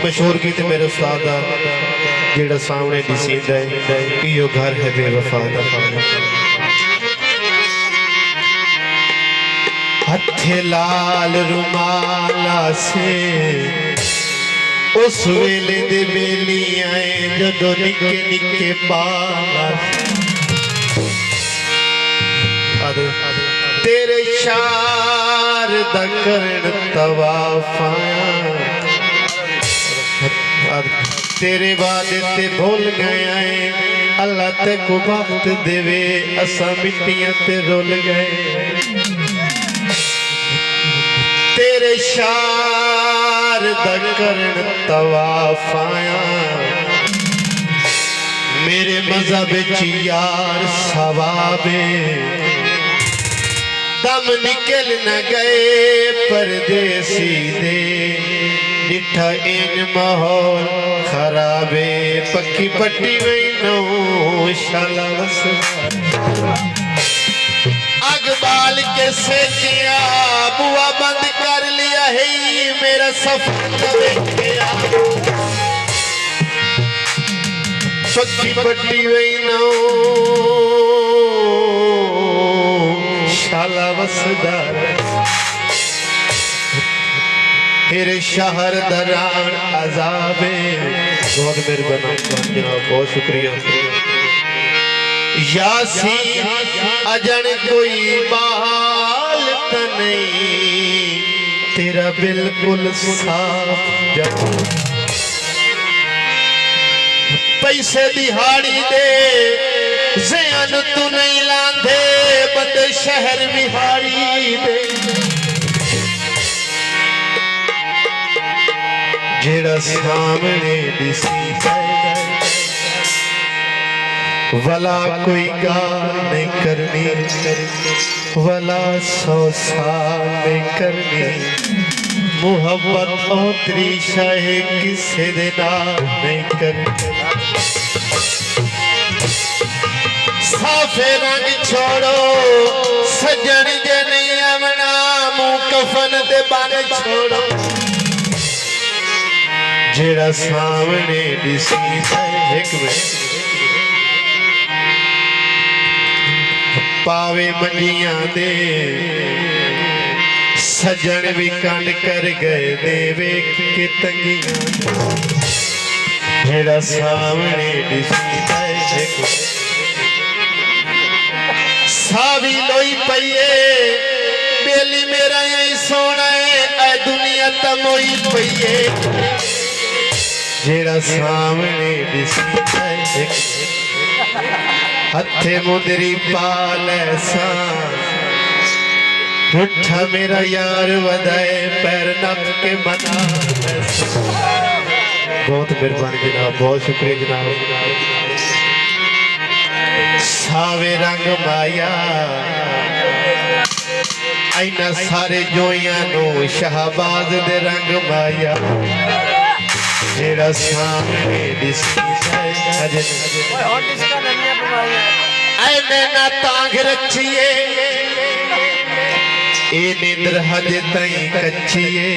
मशहूर गीत मेरे उस्ताद दा जेड़ा सामने दिसींदा है इयो घर है बेवफा दा। हथे लाल रुमाला से उस वेले दे बेली आए जदों निके निके बाला तेरे शार दा करन तवाफा तेरे वादे ते भूल गए आए अल्लाह ते को वक्त देवे असा मिट्टियां ते रुल गए तेरे शार दा करन तवाफाया मेरे मज़हब च यार सवाबे दम निकल न गए परदेसी दे डिठा इन माहौल खराबे पक्की पट्टी गई नो शाला अग बाल के सेकिया बुआ बंद कर लिया है मेरा सफर देखिया पक्की पट्टी गई नो शाला वसदार फिर शहर दरान अजाबे बहुत मेहरबानी जनाब बहुत शुक्रिया यासीन अजन कोई बाल तो नहीं तेरा बिल्कुल साफ जब पैसे दिहाड़ी दे ज़हन तू नहीं लांदे बंदे शहर बिहारी दे जेड़ा सामने दिसी वला कोई गाल नहीं करनी वला 100 साल नहीं करनी मुहब्बत औतरी शाहे किसे दे नाल नहीं करनी साफे रंग छोड़ो सजन जे नहीं आमना मुंह कफन दे बन छोड़ो जेड़ा सामने दिसी एक मिनट पावे मंडियां दे सजन भी कंड कर गए दे वेख के तंगियां जेड़ा सामने दिसी एक सावी लोई पईए बेली मेरा यही सोना है ऐ दुनिया तमोई पईए जेड़ा सामने दिसी हथे मुंदरी पाल ऐसा उठा मेरा यार वदाए पैर नप के बना बहुत मेहरबानी जनाब बहुत शुक्रिया जनाब सावे रंग माया ऐना सारे जोइयां नो शहबाज दे रंग माया जेड़ा सामने दिसी ना तांग रखिए ए नींद्र हजे तई कच्चिए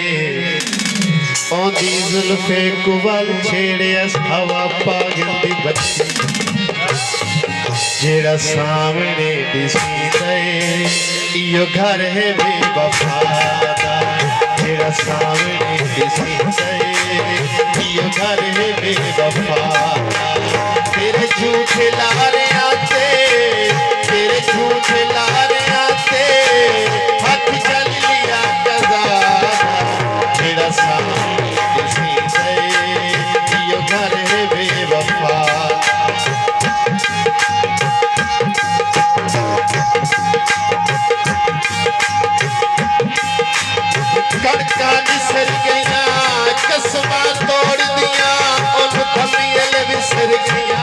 ओंदी जुल्फे कुवल छेड़े हवा पागल दी बच्ची जेड़ा सामने दिसी इयो घर है बेवफा दा जेड़ा सामने दिसी इयो घर है बेवफा तेरे झूठे लारे आते तेरे झूठे लारे आते हाथ चल लिया कज़ा जेड़ा सामने दिसी इयो घर है बेवफा कड़का निसर गया कसमा तोड़ दिया उन धमियल विसर गया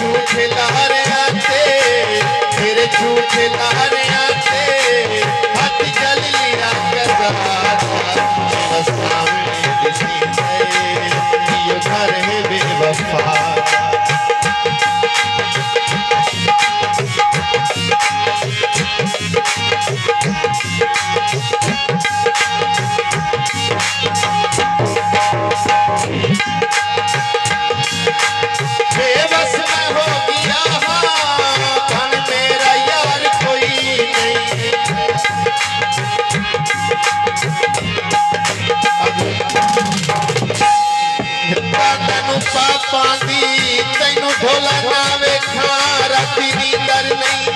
झूठे लारियां ते तेरे झूठे लारियां ते हथ जली रंग ज़ादा सामने दिसी है यो घर है बेवफा बेबस मैं हो गया कन मेरा यार कोई नहीं तेनू पापा दी तेनू ढोला ना वेखा राती नींदर नहीं